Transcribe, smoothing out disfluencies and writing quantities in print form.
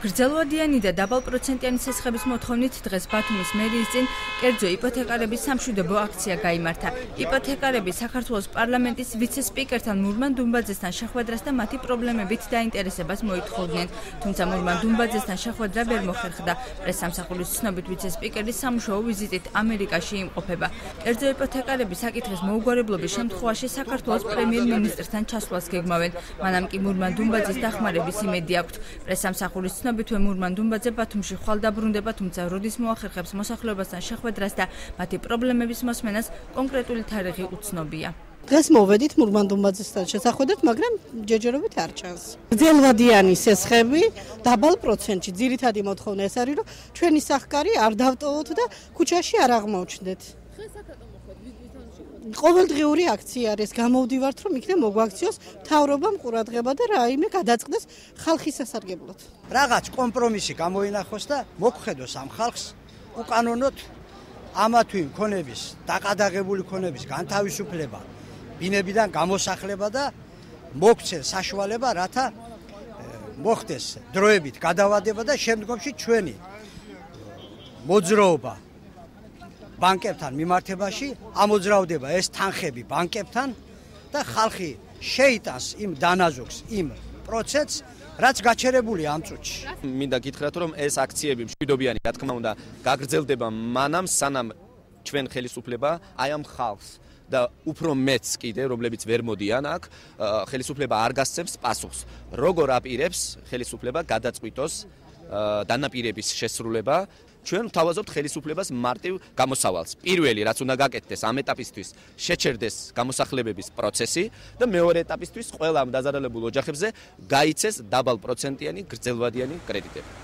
გრძელვადიანი და დაბალპროცენტიანი სესხების მოთხოვნით დღეს ბათუმის მერიის წინ კერძო იპოთეკარების სამშვიდობო აქცია გაიმართა. იპოთეკარები საქართველოს პარლამენტის ვიცე-სპიკერთან მურმან დუმბაძესთან შეხვედრას და მათი პრობლემებით დაინტერესებას მოითხოვდნენ. თუმცა მურმან დუმბაძესთან შეხვედრა ვერ მოხერხდა. პრესსამსახურის ცნობით ვიცე-სპიკერი სამუშაო ვიზიტით ამერიკაში იმყოფება. კერძო იპოთეკარები საკითხის მოუგვარებლობის შემთხვევაში საქართველოს პრემიერ-მინისტრთან ჩასვლას გეგმავენ. მანამ კი მურმან დუმბაძეს დახმარების იმედი აქვთ. პრესსამსახურის ცნობითვე მურმან დუმბაძე ბათუმში ხვალ დაბრუნდება, თუმცა როდის მოახერხებს მოსახლეობასთან შეხვედრას და მათი პრობლემების მოსმენას კონკრეტული თარიღი უცნობია. დღეს მოვედით მურმან დუმბაძესთან შესახვედრად, მაგრამ ჯერჯერობით არ ჩანს. გრძელვადიანი სესხები დაბალ პროცენტში ძირითადი მოთხოვნა ეს არის, რომ ჩვენი სახკარი არ დავტოვოთ და ქუჩაში არ აღმოჩნდეთ. ყოველდღიური აქცია არის, გამოვდივართ, რომ იქნებ მოგვაქციოს მთავრობამ ყურადღება და რაიმე გადაწყდეს ხალხის სასარგებლოდ. რაღაც კომპრომისი გამოინახოს და მოგხედოს ამ ხალხს უკანონოდ ამა თუ იმ ქონების, დაყადაღებული ქონების განთავისუფლება, ბინებიდან გამოსახლება და მოგცეს საშუალება, რათა მოხდეს დროებით გადავადება და შემდგომში ჩვენი მოძრაობა ბანკებთან მიმართებაში ამოძრავდება ეს თანხები ბანკებთან და ხალხი შეიტანს იმ დანაზოგს, იმ პროცესს, რაც გაჩერებულია ამ წუთში. მინდა გითხრათ, რომ ეს აქციები მშვიდობიანი, რა თქმა უნდა, გაგრძელდება მანამ, სანამ ჩვენ ხელისუფლება აი ამ ხალხს და უფრო მეც კიდე, რომლებიც ვერ მოდიან აქ, ხელისუფლება არ გასცემს პასუხს. როგორ აპირებს ხელისუფლება გადაწყვიტოს დანაპირების შესრულება? ჩვენ ვთავაზობთ ხელისუფლებას მარტივ გამოსავალს. პირველი, რაც უნდა გაკეთდეს ამ ეტაპისთვის, შეჩერდეს გამოსახლებების პროცესი და მეორე ეტაპისთვის ყველა ამ დაზარალებულ ოჯახებზე გაიცეს დაბალპროცენტიანი გრძელვადიანი კრედიტები.